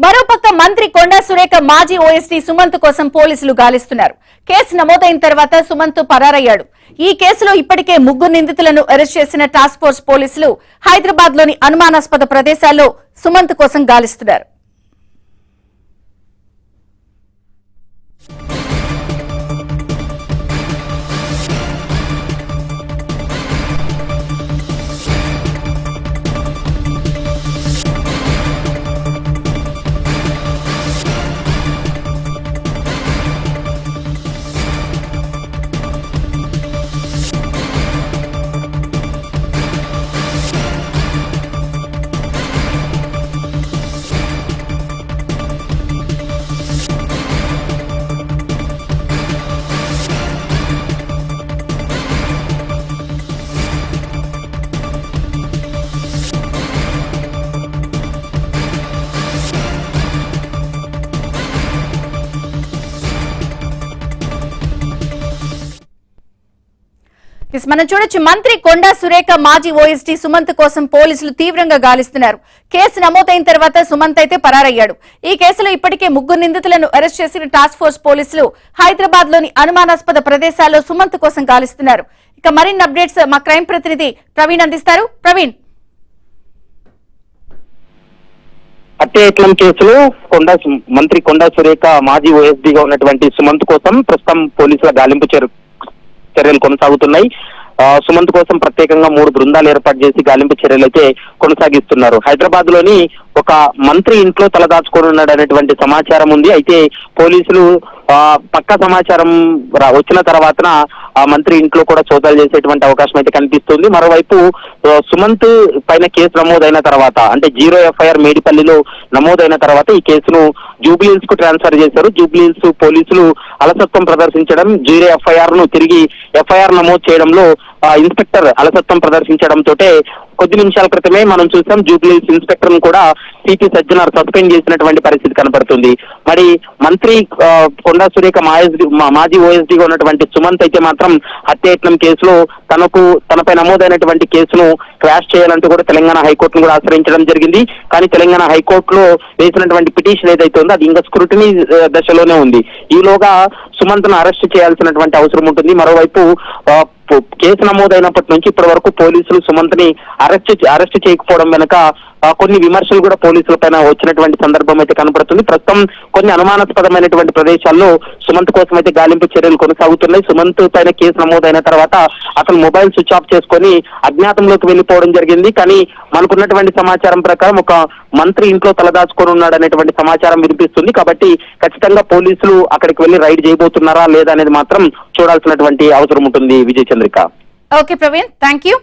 మరోపక్క మంత్రి కొండా సురేఖ మాజీ ఓఎస్టీ సుమంత్ కోసం పోలీసులు గాలిస్తున్నారు. కేసు నమోదైన తర్వాత సుమంత్ పరారయ్యాడు. ఈ కేసులో ఇప్పటికే 3 నిందితులను అరెస్ట్ చేసిన టాస్క్ ఫోర్స్ పోలీసులు హైదరాబాద్ లోని అనుమానాస్పద ప్రదేశాల్లో సుమంత్ కోసం గాలిస్తున్నారు. మనం చూడొచ్చు, మంత్రి కొండా సురేఖ మాజీ ఓఎస్టీ సుమంత్ కోసం పోలీసులు తీవ్రంగా గాలిస్తున్నారు. కేసు నమోదైన తర్వాత సుమంత్ అయితే పరారయ్యాడు. ఈ కేసులో ఇప్పటికే 3 నిందితులను అరెస్ట్ చేసిన టాస్క్ ఫోర్స్ పోలీసులు హైదరాబాద్ లోని అనుమానాస్పద ప్రదేశాల్లో సుమంత్ కోసం గాలిస్తున్నారు. ఇక మరిన్ని అప్డేట్స్ మా క్రైమ్ ప్రతినిధి ప్రవీణ్ అందిస్తారు. ప్రవీణ్, హత్యాయత్నం కేసులో మంత్రి కొండా సురేఖ మాజీ ఓఎస్డీగా ఉన్నటువంటి సుమంత్ కోసం ప్రస్తుతం పోలీసుల గాలింపు చర్యలు కొనసాగుతున్నాయి. సుమంత్ కోసం ప్రత్యేకంగా 3 బృందాలు ఏర్పాటు చేసి గాలింపు చర్యలు అయితే కొనసాగిస్తున్నారు. హైదరాబాద్ లోని ఒక మంత్రి ఇంట్లో తలదాచుకోనున్నాడనేటువంటి సమాచారం ఉంది. అయితే పోలీసులు పక్కా సమాచారం వచ్చిన తర్వాత ఆ మంత్రి ఇంట్లో కూడా సోదాలు చేసేటువంటి అవకాశం అయితే కనిపిస్తుంది. మరోవైపు సుమంత్ పైన కేసు నమోదైన తర్వాత, అంటే 0 ఎఫ్ఐఆర్ మేడిపల్లిలో నమోదైన తర్వాత ఈ కేసును జూబ్లీహిల్స్ కు ట్రాన్స్ఫర్ చేశారు. జూబ్లీహిల్స్ పోలీసులు అలసత్వం ప్రదర్శించడం, 0 ఎఫ్ఐఆర్ ను తిరిగి ఎఫ్ఐఆర్ నమోదు చేయడంలో ఇన్స్పెక్టర్ అలసత్వం ప్రదర్శించడంతో కొద్ది నిమిషాల క్రితమే మనం చూసాం జూబ్లీహిల్స్ ఇన్స్పెక్టర్ ను కూడా సిపి సజ్జనార్ సస్పెండ్ చేసినటువంటి పరిస్థితి కనబడుతుంది. మరి మంత్రి కొండా సురేఖ మాజీ ఓఎస్డీగా ఉన్నటువంటి సుమంత్ అయితే మాత్రం హత్యాయత్నం కేసులో తనపై నమోదైనటువంటి కేసును క్వాష్ చేయాలంటూ కూడా తెలంగాణ హైకోర్టును కూడా ఆశ్రయించడం జరిగింది. కానీ తెలంగాణ హైకోర్టులో వేసినటువంటి పిటిషన్ ఏదైతే ఉందో అది ఇంకా స్క్రూటినీ దశలోనే ఉంది. ఈలోగా సుమంత్ ను అరెస్ట్ చేయాల్సినటువంటి అవసరం ఉంటుంది. మరోవైపు కేసు నమోదైనప్పటి నుంచి ఇప్పటి వరకు పోలీసులు సుమంత్ ని అరెస్ట్ చేయకపోవడం వెనుక కొన్ని విమర్శలు కూడా పోలీసుల పైన వచ్చినటువంటి సందర్భం అయితే కనబడుతుంది. ప్రస్తుతం కొన్ని అనుమానాస్పదమైనటువంటి ప్రదేశాల్లో సుమంత్ కోసం అయితే గాలింపు చర్యలు కొనసాగుతున్నాయి. సుమంత్ పైన కేసు నమోదైన తర్వాత అతను మొబైల్ స్విచ్ ఆఫ్ చేసుకొని అజ్ఞాతంలోకి వెళ్లిపోవడం జరిగింది. కానీ మనకున్నటువంటి సమాచారం ప్రకారం ఒక మంత్రి ఇంట్లో తలదాచుకొని ఉన్నాడనేటువంటి సమాచారం వినిపిస్తుంది. కాబట్టి ఖచ్చితంగా పోలీసులు అక్కడికి వెళ్లి రైడ్ చేయబోతున్నారా లేదా అనేది మాత్రం చూడాల్సినటువంటి అవసరం ఉంటుంది. Vijayachandrika. Okay Praveen, thank you.